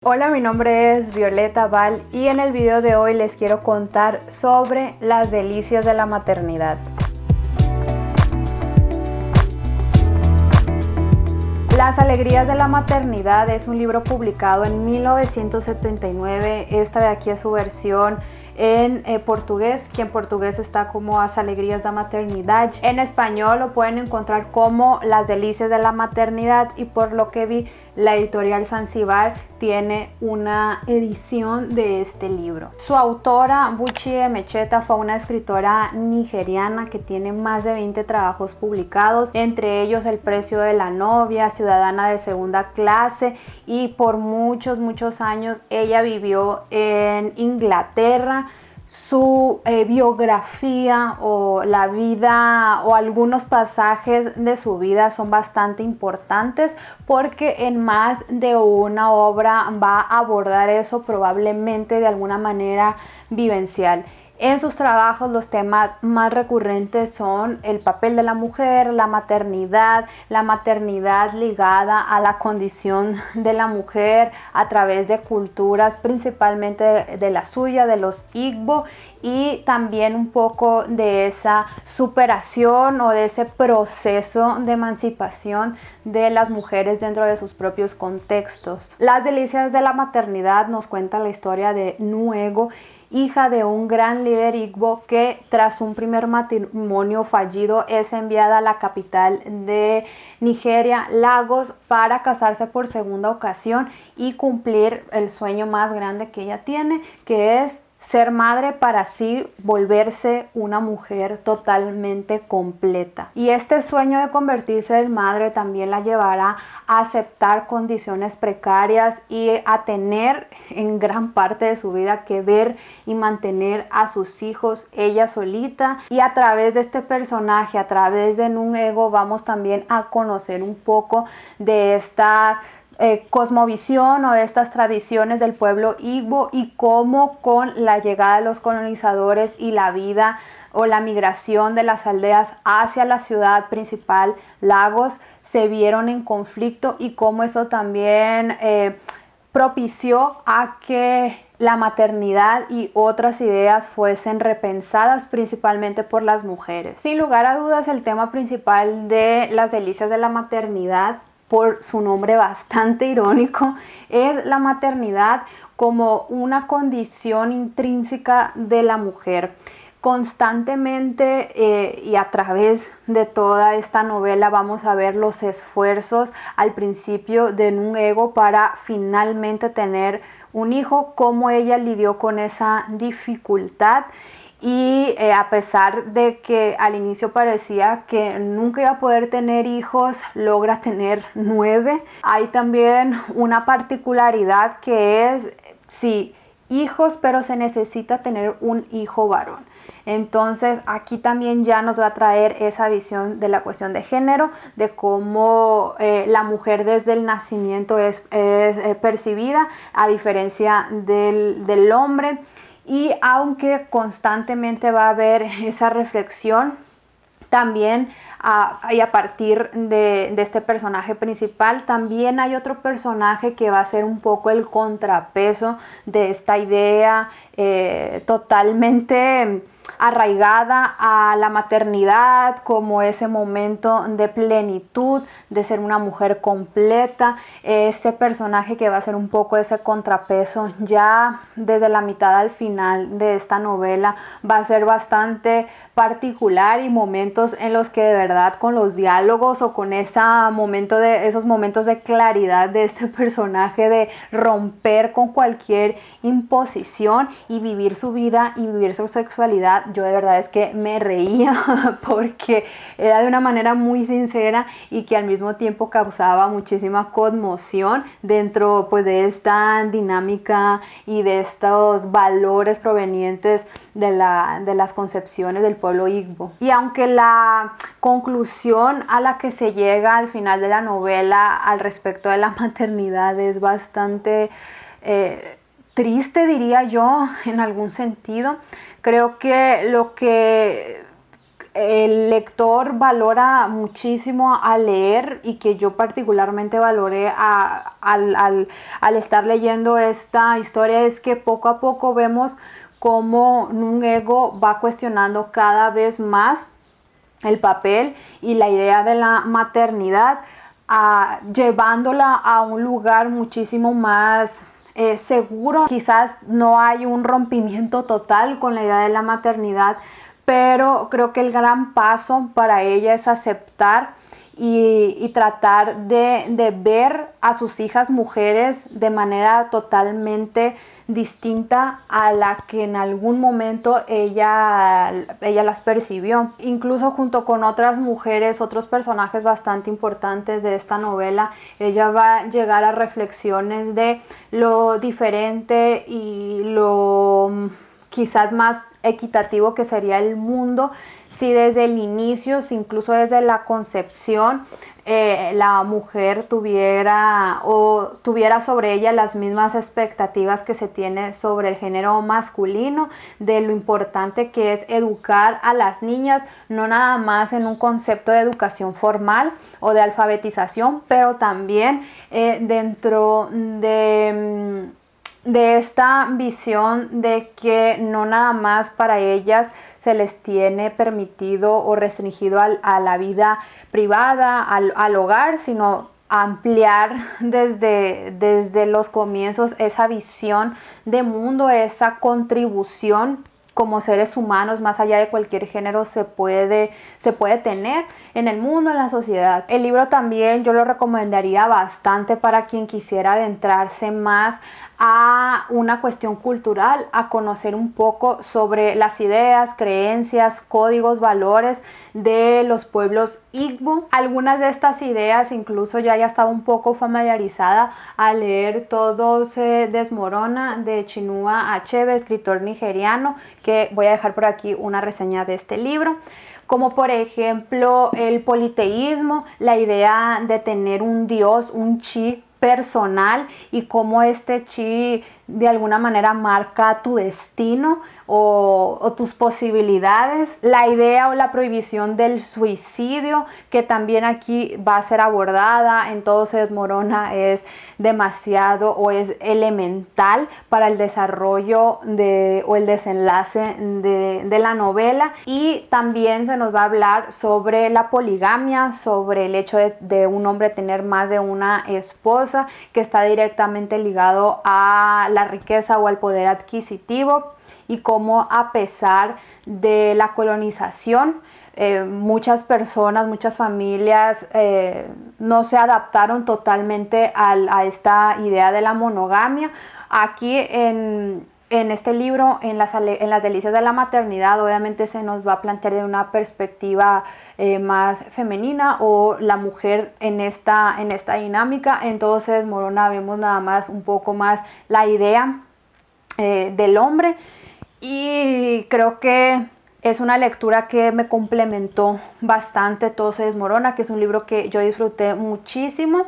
Hola, mi nombre es Violeta Val y en el video de hoy les quiero contar sobre las delicias de la maternidad. Las alegrías de la maternidad es un libro publicado en 1979. Esta de aquí es su versión en portugués, que en portugués está como As Alegrias da Maternidade. En español lo pueden encontrar como Las Delicias de la Maternidad, y por lo que vi, la editorial Zanzibar tiene una edición de este libro. Su autora, Buchi Emecheta, fue una escritora nigeriana que tiene más de 20 trabajos publicados, entre ellos El precio de la novia, Ciudadana de segunda clase, y por muchos años ella vivió en Inglaterra. Su biografía o la vida o algunos pasajes de su vida son bastante importantes, porque en más de una obra va a abordar eso, probablemente de alguna manera vivencial. En sus trabajos los temas más recurrentes son el papel de la mujer, la maternidad ligada a la condición de la mujer a través de culturas, principalmente de la suya, de los Igbo, y también un poco de esa superación o de ese proceso de emancipación de las mujeres dentro de sus propios contextos. Las delicias de la maternidad nos cuenta la historia de Nuego, hija de un gran líder Igbo que tras un primer matrimonio fallido es enviada a la capital de Nigeria, Lagos, para casarse por segunda ocasión y cumplir el sueño más grande que ella tiene, que es ser madre, para así volverse una mujer totalmente completa. Y este sueño de convertirse en madre también la llevará a aceptar condiciones precarias y a tener en gran parte de su vida que ver y mantener a sus hijos ella solita. Y a través de este personaje, a través de Nuego, vamos también a conocer un poco de esta cosmovisión o de estas tradiciones del pueblo Igbo, y cómo con la llegada de los colonizadores y la vida o la migración de las aldeas hacia la ciudad principal, Lagos, se vieron en conflicto, y cómo eso también propició a que la maternidad y otras ideas fuesen repensadas principalmente por las mujeres. Sin lugar a dudas, el tema principal de Las Delicias de la Maternidad, por su nombre bastante irónico, es la maternidad como una condición intrínseca de la mujer. Constantemente y a través de toda esta novela vamos a ver los esfuerzos al principio de Nuego para finalmente tener un hijo, cómo ella lidió con esa dificultad. Y a pesar de que al inicio parecía que nunca iba a poder tener hijos, logra tener 9. Hay también una particularidad que es, sí, hijos, pero se necesita tener un hijo varón. Entonces aquí también ya nos va a traer esa visión de la cuestión de género, de cómo la mujer desde el nacimiento es percibida a diferencia del hombre. Y aunque constantemente va a haber esa reflexión, también y a partir de este personaje principal, también hay otro personaje que va a ser un poco el contrapeso de esta idea totalmente arraigada a la maternidad como ese momento de plenitud, de ser una mujer completa. Este personaje que va a ser un poco ese contrapeso ya desde la mitad al final de esta novela va a ser bastante particular, y momentos en los que de verdad con los diálogos o con esos momentos de claridad de este personaje, de romper con cualquier imposición y vivir su vida y vivir su sexualidad, yo de verdad es que me reía porque era de una manera muy sincera y que al mismo tiempo causaba muchísima conmoción dentro pues de esta dinámica y de estos valores provenientes de las concepciones del pueblo Igbo. Y aunque la conclusión a la que se llega al final de la novela al respecto de la maternidad es bastante triste, diría yo, en algún sentido, creo que lo que el lector valora muchísimo al leer, y que yo particularmente valoré al estar leyendo esta historia, es que poco a poco vemos cómo un ego va cuestionando cada vez más el papel y la idea de la maternidad, llevándola a un lugar muchísimo más seguro. Quizás no hay un rompimiento total con la idea de la maternidad, pero creo que el gran paso para ella es aceptar y tratar de ver a sus hijas mujeres de manera totalmente distinta a la que en algún momento ella las percibió. Incluso junto con otras mujeres, otros personajes bastante importantes de esta novela, ella va a llegar a reflexiones de lo diferente y lo quizás más equitativo que sería el mundo si desde el inicio, si incluso desde la concepción, la mujer tuviera sobre ella las mismas expectativas que se tiene sobre el género masculino, de lo importante que es educar a las niñas, no nada más en un concepto de educación formal o de alfabetización, pero también dentro de esta visión de que no nada más para ellas se les tiene permitido o restringido a la vida privada, al hogar, sino ampliar desde los comienzos esa visión de mundo, esa contribución como seres humanos, más allá de cualquier género, se puede tener en el mundo, en la sociedad. El libro también yo lo recomendaría bastante para quien quisiera adentrarse más a una cuestión cultural, a conocer un poco sobre las ideas, creencias, códigos, valores de los pueblos Igbo. Algunas de estas ideas incluso ya estaba un poco familiarizada al leer Todo se desmorona de Chinua Achebe, escritor nigeriano, que voy a dejar por aquí una reseña de este libro. Como por ejemplo el politeísmo, la idea de tener un dios, un chi personal, y cómo este chi de alguna manera marca tu destino o tus posibilidades. La idea o la prohibición del suicidio, que también aquí va a ser abordada en Todo se desmorona, es demasiado o es elemental para el desarrollo o el desenlace de la novela. Y también se nos va a hablar sobre la poligamia, sobre el hecho de un hombre tener más de una esposa, que está directamente ligado a la riqueza o al poder adquisitivo, y cómo a pesar de la colonización, muchas personas, muchas familias no se adaptaron totalmente a esta idea de la monogamia. Aquí en este libro, en las delicias de la maternidad, obviamente se nos va a plantear de una perspectiva más femenina, o la mujer en esta dinámica. En Todo se desmorona vemos nada más un poco más la idea del hombre, y creo que es una lectura que me complementó bastante. Todo se desmorona, que es un libro que yo disfruté muchísimo.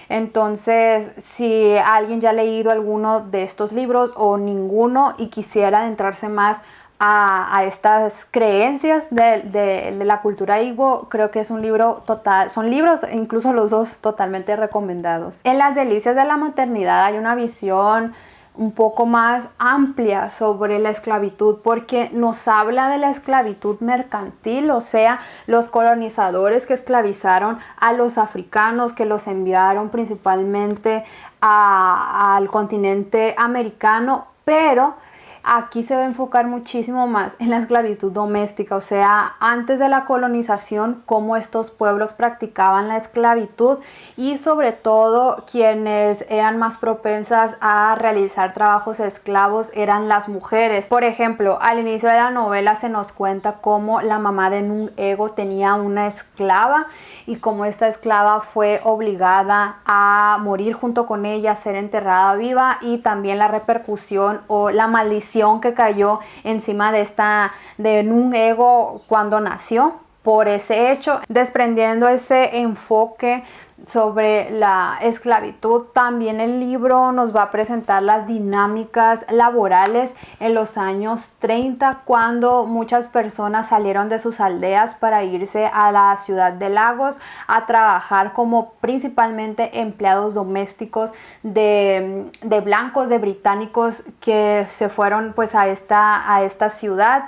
Entonces, si alguien ya ha leído alguno de estos libros o ninguno y quisiera adentrarse más a estas creencias de la cultura Igbo, creo que es un libro total, son libros, incluso los dos, totalmente recomendados. En Las delicias de la maternidad hay una visión un poco más amplia sobre la esclavitud, porque nos habla de la esclavitud mercantil, o sea, los colonizadores que esclavizaron a los africanos, que los enviaron principalmente al continente americano, pero aquí se va a enfocar muchísimo más en la esclavitud doméstica, o sea, antes de la colonización, cómo estos pueblos practicaban la esclavitud, y sobre todo quienes eran más propensas a realizar trabajos esclavos eran las mujeres. Por ejemplo, al inicio de la novela se nos cuenta cómo la mamá de Nun Ego tenía una esclava, y cómo esta esclava fue obligada a morir junto con ella, a ser enterrada viva, y también la repercusión o la maldición que cayó encima de Nun Ego cuando nació por ese hecho, desprendiendo ese enfoque sobre la esclavitud. También el libro nos va a presentar las dinámicas laborales en los años 30, cuando muchas personas salieron de sus aldeas para irse a la ciudad de Lagos a trabajar como principalmente empleados domésticos de blancos, de británicos que se fueron pues a esta ciudad.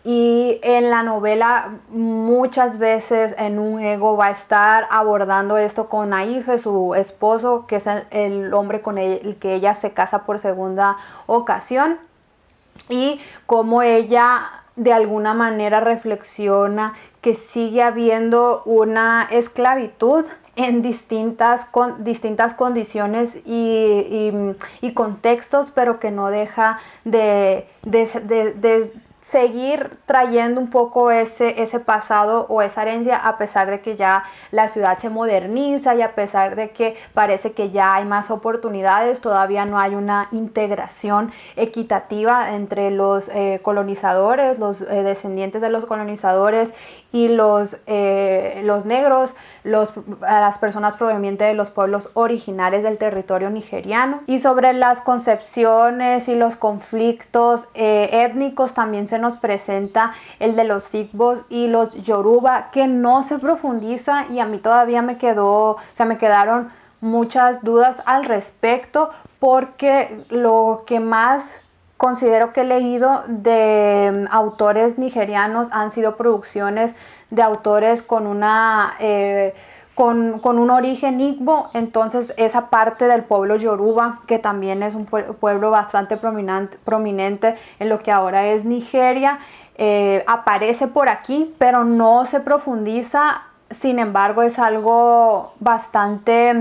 Y en la novela muchas veces en un ego va a estar abordando esto con Naife, su esposo, que es el hombre con el que ella se casa por segunda ocasión, y cómo ella de alguna manera reflexiona que sigue habiendo una esclavitud en distintas condiciones y contextos, pero que no deja de seguir trayendo un poco ese pasado o esa herencia, a pesar de que ya la ciudad se moderniza y a pesar de que parece que ya hay más oportunidades. Todavía no hay una integración equitativa entre los colonizadores, los descendientes de los colonizadores y los negros, las personas provenientes de los pueblos originarios del territorio nigeriano. Y sobre las concepciones y los conflictos étnicos también se nos presenta el de los Igbos y los Yoruba, que no se profundiza, y a mí todavía me quedaron muchas dudas al respecto, porque lo que más considero que he leído de autores nigerianos han sido producciones de autores con un origen Igbo. Entonces esa parte del pueblo Yoruba, que también es un pueblo bastante prominente en lo que ahora es Nigeria, aparece por aquí, pero no se profundiza. Sin embargo, es algo bastante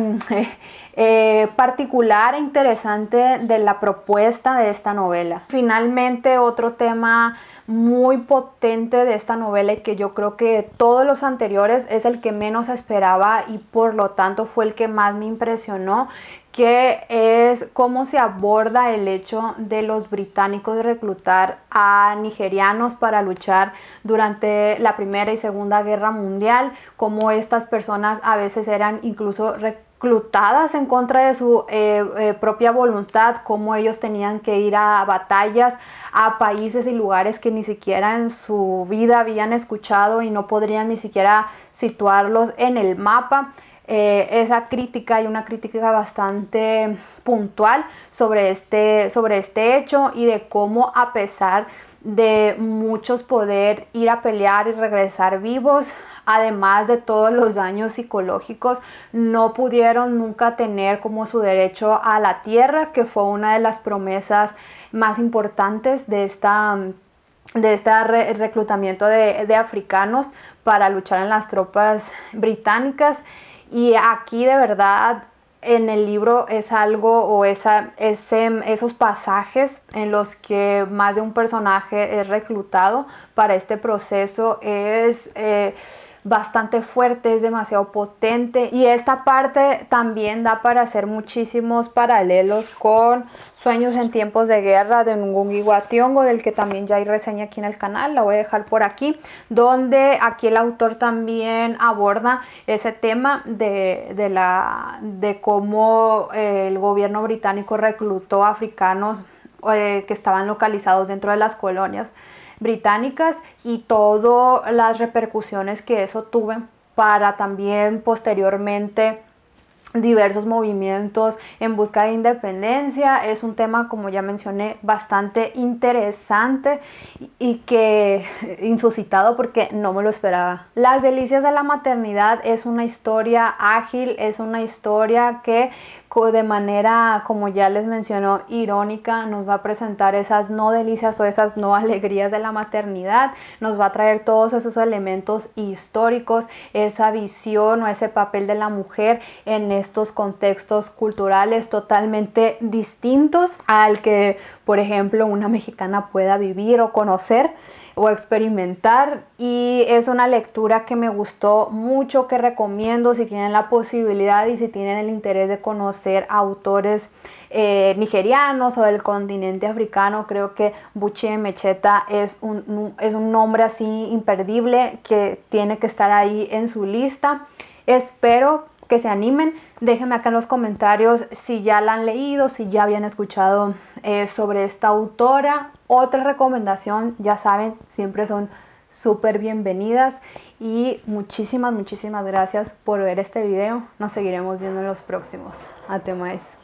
particular e interesante de la propuesta de esta novela. Finalmente, otro tema muy potente de esta novela, y que yo creo que de todos los anteriores es el que menos esperaba y por lo tanto fue el que más me impresionó, que es cómo se aborda el hecho de los británicos reclutar a nigerianos para luchar durante la Primera y Segunda Guerra Mundial, cómo estas personas a veces eran incluso reclutadas en contra de su propia voluntad, cómo ellos tenían que ir a batallas, a países y lugares que ni siquiera en su vida habían escuchado y no podrían ni siquiera situarlos en el mapa. Esa crítica, y una crítica bastante puntual sobre este hecho, y de cómo, a pesar de muchos poder ir a pelear y regresar vivos, además de todos los daños psicológicos, no pudieron nunca tener como su derecho a la tierra, que fue una de las promesas más importantes de este reclutamiento de africanos para luchar en las tropas británicas. Y aquí de verdad en el libro es algo, o esos pasajes en los que más de un personaje es reclutado para este proceso es bastante fuerte, es demasiado potente, y esta parte también da para hacer muchísimos paralelos con Sueños en tiempos de guerra de Ngugi wa Thiong'o, del que también ya hay reseña aquí en el canal, la voy a dejar por aquí, donde aquí el autor también aborda ese tema de cómo el gobierno británico reclutó africanos que estaban localizados dentro de las colonias británicas, y todas las repercusiones que eso tuvo para también posteriormente diversos movimientos en busca de independencia. Es un tema, como ya mencioné, bastante interesante y que insuscitado, porque no me lo esperaba. Las delicias de la maternidad es una historia ágil, es una historia que de manera, como ya les mencionó, irónica, nos va a presentar esas no delicias o esas no alegrías de la maternidad. Nos va a traer todos esos elementos históricos, esa visión o ese papel de la mujer en estos contextos culturales totalmente distintos al que, por ejemplo, una mexicana pueda vivir o conocer o experimentar. Y es una lectura que me gustó mucho, que recomiendo si tienen la posibilidad y si tienen el interés de conocer autores nigerianos o del continente africano. Creo que Buchi Emecheta es un nombre así imperdible que tiene que estar ahí en su lista. Espero que se animen. Déjenme acá en los comentarios si ya la han leído, si ya habían escuchado sobre esta autora. Otra recomendación, ya saben, siempre son súper bienvenidas. Y muchísimas gracias por ver este video. Nos seguiremos viendo en los próximos. Até mais.